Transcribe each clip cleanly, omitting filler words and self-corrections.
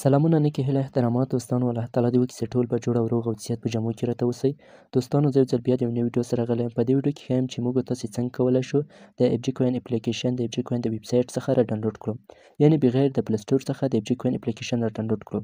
سلامونه نیکې هیلې احترامات دوستانو، الله تعالی دې وکړي چې ټول په جوړ او روغ او صحت په جامو کې راته اوسئ. دوستانو زه یو ځل بیا د یو نوي ویډیو سره راغلی یم. په دې ویډیو کې ښیم چې موږ تاسې څنګه کولی شو د اف جي کوین اپلیکیشن د اف جي کوین د ویب سایټ څخه را ډاونلوډ کړو، یعنې بغیر د پلی سټور څخه د اف جي کوین اپلیکیشن را ډاونلوډ کړو.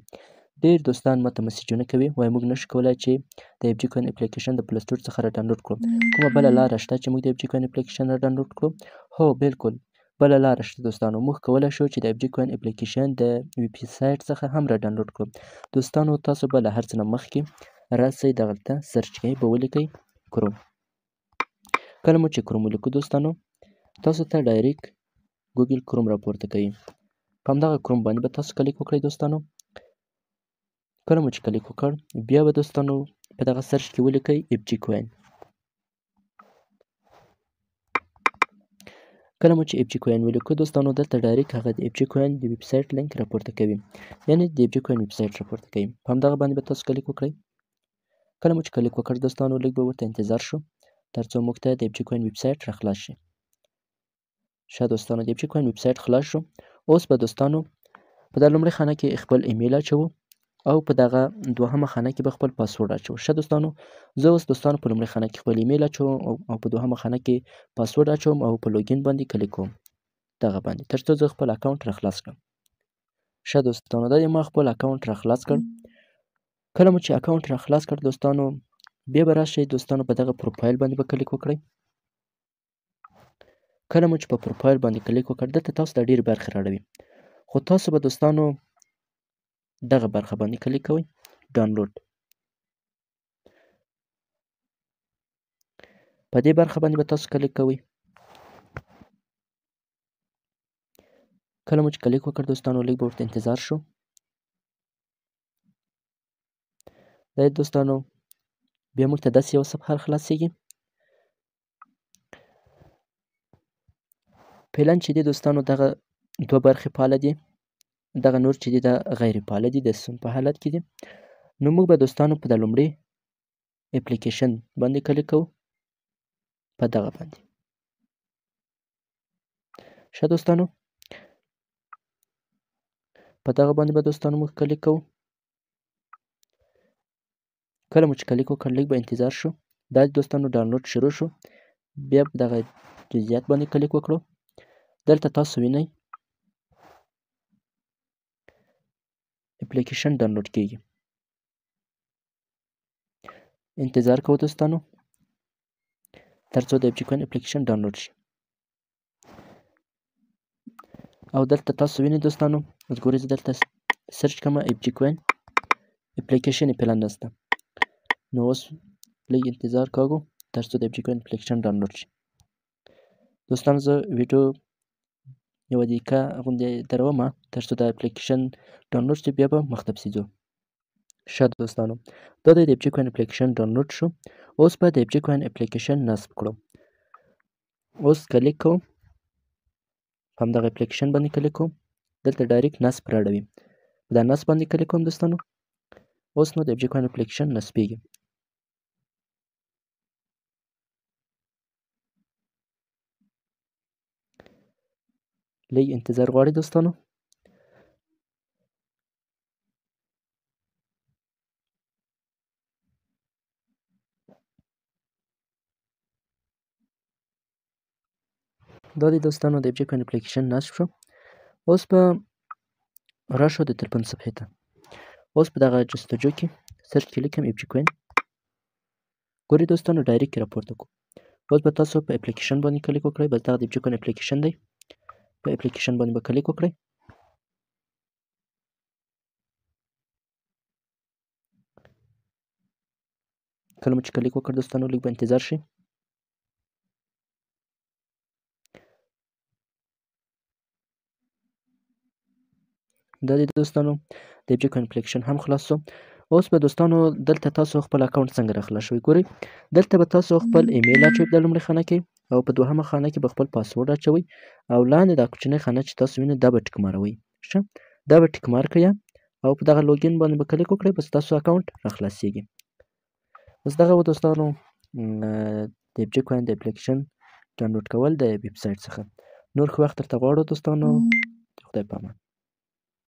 ډېر دوستان ماته مسیجونه کوي، وایي موږ نشو کولی چې د اف جي کوین اپلیکیشن د پلی سټور څخه را ډاونلوډ کړو. کومه بله لاره شته چې موږ د اف جي کوین اپلیکیشن را ډاونلوډ کړو؟ هو بالکل بله لاره شته دوستانو. موږ کولی شو چې د اف جي کوین اپلیکیشن د ویب سایټ څخه هم را ډاونلوډ کړو. دوستانو تاسو به له هر څه نه مخکې راسئ دغلته سرچ کوئ، به ولیکئ کروم. کله مو چې کروم ولیکو دوستانو، تاسو ته ډایرکټ ګوګل کروم راپورته کوي. په همدغه کروم باندې به تاسو کلیک وکړئ دوستانو. کله مو چې کلیک وکړ، بیا به دوستانو په دغه سرچ کې ولیکئ اف جي کوین. کله مو چې اف جي کوین ولیکو دوستانو، دلته ډایرکټ هغه د اف جي کوین د ویب سایټ لینک راپورته کوي، یعنې د اف جي کوین ویب سایټ راپورته کوي. په همدغه باندې به تاسو کلیک وکړئ. کله مو چې کلیک وکړ دوستانو، لږ به ورته انتظار شو تر څو موږ ته د اف جي کوین ویب سایټ را خلاص شي. ښه دوستانو، د اف جي کوین ویب سایټ خلاص شو. اوس به دوستانو په دا لومړۍ خانه کې خپل ایمیل اچوو او په دغه دوهمه خانه کې به خپل پاسورډ اچوو. ښه دوستانو، زه اوس دوستانو په لومړۍ خانه کې خپل ایمیل اچوم او په دوهمه خانه کې پاسورډ اچوم او په لوګین باندې کلیک کوم، دغه باندې، تر څو زه خپل اکاونټ را خلاص کړم. ښه دوستانو، دا ما خپل اکاونټ را خلاص کړ. کله مو چې اکاونټ را خلاص کړ دوستانو، بیا به راشئ دوستانو په دغه پروفایل باندې به کلیک وکړئ. کله مو چې په پروفایل باندې کلیک وکړ، دلته تاسو ته ډېرې برخې رااړوي، خو تاسو به دوستانو دغه برخه باندې کلیک کوئ، ډاونلوډ. په دې برخه باندې به تاسو کلیک کوئ. کله مو چې کلیک وکړ دوستانو، لږ به ورته انتظار شو. دا دوستانو بیا موږ ته داسې یو صفحه خلاصیږي. فعلا چې دی دوستانو دغه دوه برخې فعاله دي، دغه نور چې دي دا غیر فعاله دي، د سون په حالت کې دي. نو موږ به دوستانو په د لومړي اپلیکیشن باندې کلیک کوو، په دغه باندې. ښه دوستانو، په دغه باندې به دوستانو موږ کلیک کوو. کله مو چې کلیک وکړ، لږ به انتظار شو. دا دوستانو ډاونلوډ شروع شو. بیا په دغه جزئیات باندې کلیک وکړو. دلته تاسو وینئ اپلیکیشن ډاونلوډ کیږي. انتظار کوو دوستانو تر څو د اف جي کوین اپلیکیشن ډاونلوډ شي. او دلته تاسو وینئ دوستانو، اوس ګورئ زه دلته سرچ کومه اف جي کوین اپلیکیشن یې فعلا نشته. نو اوس لږ انتظار کوو تر څو د اف جي کوین اپلیکیشن ډاونلوډ شي. دوستانو زه ویډیو یوه دقیقه غوندې درومه تر څو د اپلیکیشن ډاونلوډ شي، بیا به مخته پسې ځو. ښه دوستانو، دا د اف جي کوین اپلیکیشن ډاونلوډ شو. اوس به د اف جي کوین اپلیکیشن نصب کړو. اوس کلیک کوم، په همدغه اپلیکیشن باندې کلیک کوم. دلته ډایرکټ نصب رااړوي، په دا نصب باندې کلیک کوم دوستانو. اوس نو د اف جي کوین اپلیکیشن نصبیږي. لږ انتظار غواړي دوستانو. دا دی دوستانو د اف جي کوین اپلیکیشن نصب شو. اوس به راشو د تلیفون صفحې ته. اوس په دغه جستجو کې سرچ کې لیکم اف جي کوین. ګورئ دوستانو ډایرکټ یې راپورته کړو. اوس به تاسو په اپلیکیشن باندې کلیک وکړئ. بس دغه د اف جي کوین اپلیکیشن دی. په اپلیکیشن باندې به کلیک وکړئ. کله مو چې کلیک وکړ دوستانو، لږ به انتظار شي. دا دی دوستانو د اف جي کوین اپلیکیشن هم خلاص شو. اوس به دوستانو دلته تاسو خپل اکاونټ څنګه راخلاص شوی ګورئ. دلته به تاسو خپل ایمیل اچوئ په لومړۍ خانه کې، او په دوهمه خانه کې به خپل پاسورډ اچوئ، او لاندې دا کوچنۍ خانه چې تاسو وینئ دا به ټیک ماروئ. ښه، دا به ټیک مار کړئ او په دغه لوګین باندې به کلیک وکړئ. بس تاسو اکاونټ راخلاصیږي. بس دغه و دوستانو د اف جي کوین د اپلیکیشن ډاونلوډ کول د ویب سایټ څخه. نور ښه وخت درته غواړو دوستانو. خدای په امان.